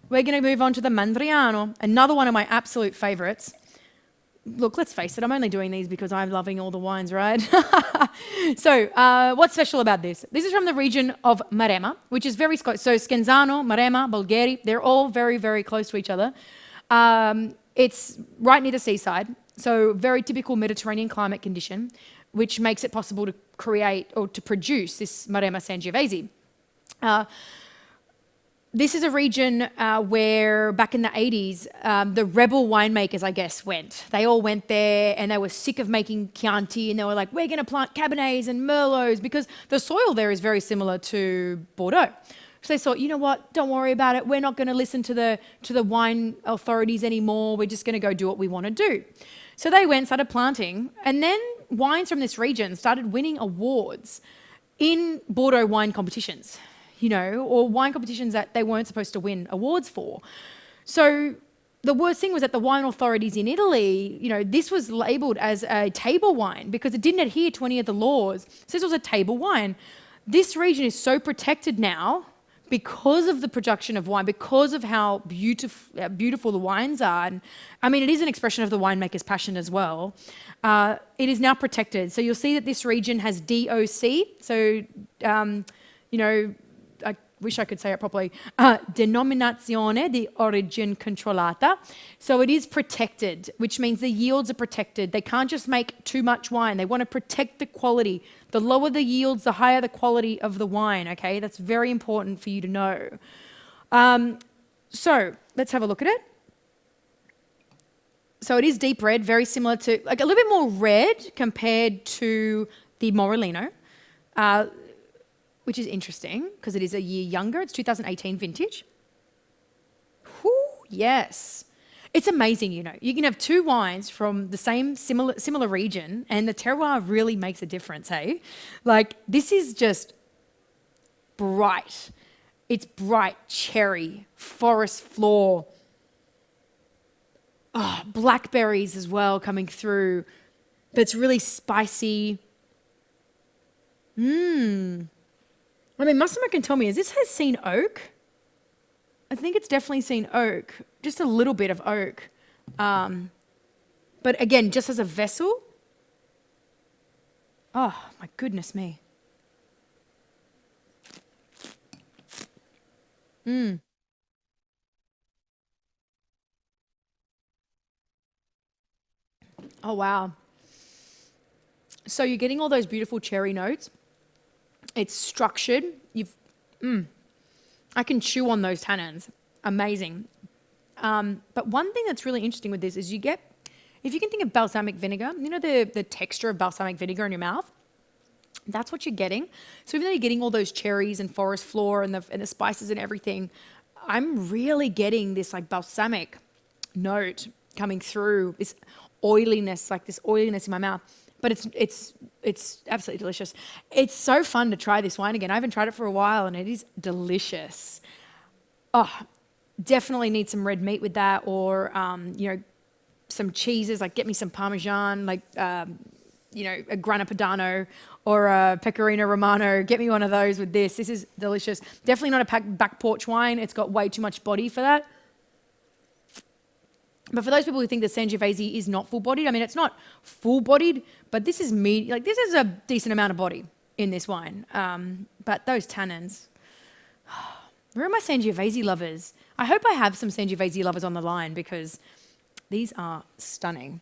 we're going to move on to the Mandriano, another one of my absolute favorites. Look, let's face it, I'm only doing these because I'm loving all the wines, right? So, what's special about this? This is from the region of Maremma, which is very close. So, Scanzano, Maremma, Bulgari, they're all very, very close to each other. It's right near the seaside, so very typical Mediterranean climate condition, which makes it possible to create or to produce this Maremma Sangiovese. This is a region where back in the 80s, the rebel winemakers, I guess, went. They all went there and they were sick of making Chianti, and they were like, we're going to plant Cabernets and Merlots because the soil there is very similar to Bordeaux. So they thought, you know what, don't worry about it. We're not going to listen to the wine authorities anymore. We're just going to go do what we want to do. So they went, started planting, and then wines from this region started winning awards in Bordeaux wine competitions. Or wine competitions that they weren't supposed to win awards for. So the worst thing was that the wine authorities in Italy, this was labelled as a table wine because it didn't adhere to any of the laws. So this was a table wine. This region is so protected now because of the production of wine, because of how beautiful the wines are. And, it is an expression of the winemaker's passion as well. It is now protected. So you'll see that this region has DOC. So, I wish I could say it properly, Denominazione di Origine Controllata. So it is protected, which means the yields are protected. They can't just make too much wine. They want to protect the quality. The lower the yields, the higher the quality of the wine, okay? That's very important for you to know. So let's have a look at it. So it is deep red, very similar to, like a little bit more red compared to the Morellino. Which is interesting because it is a year younger. It's 2018 vintage. Whew, yes. It's amazing, You can have two wines from the same similar region and the terroir really makes a difference, hey? Like, this is just bright. It's bright cherry, forest floor. Oh, blackberries as well coming through. But it's really spicy. Massimo can tell me, has seen oak? I think it's definitely seen oak, just a little bit of oak. But again, just as a vessel. Oh, my goodness me. Oh, wow. So you're getting all those beautiful cherry notes. It's structured. I can chew on those tannins. Amazing. But one thing that's really interesting with this is if you can think of balsamic vinegar, the texture of balsamic vinegar in your mouth, that's what you're getting. So even though you're getting all those cherries and forest floor and the spices and everything, I'm really getting this like balsamic note coming through, this oiliness in my mouth. But it's absolutely delicious. It's so fun to try this wine again. I haven't tried it for a while and it is delicious. Oh, definitely need some red meat with that or, some cheeses, like get me some Parmesan, like, a Grana Padano or a Pecorino Romano. Get me one of those with this. This is delicious. Definitely not a back porch wine. It's got way too much body for that. But for those people who think that Sangiovese is not full-bodied, it's not full-bodied, but this is this is a decent amount of body in this wine. But those tannins, where are my Sangiovese lovers? I hope I have some Sangiovese lovers on the line because these are stunning.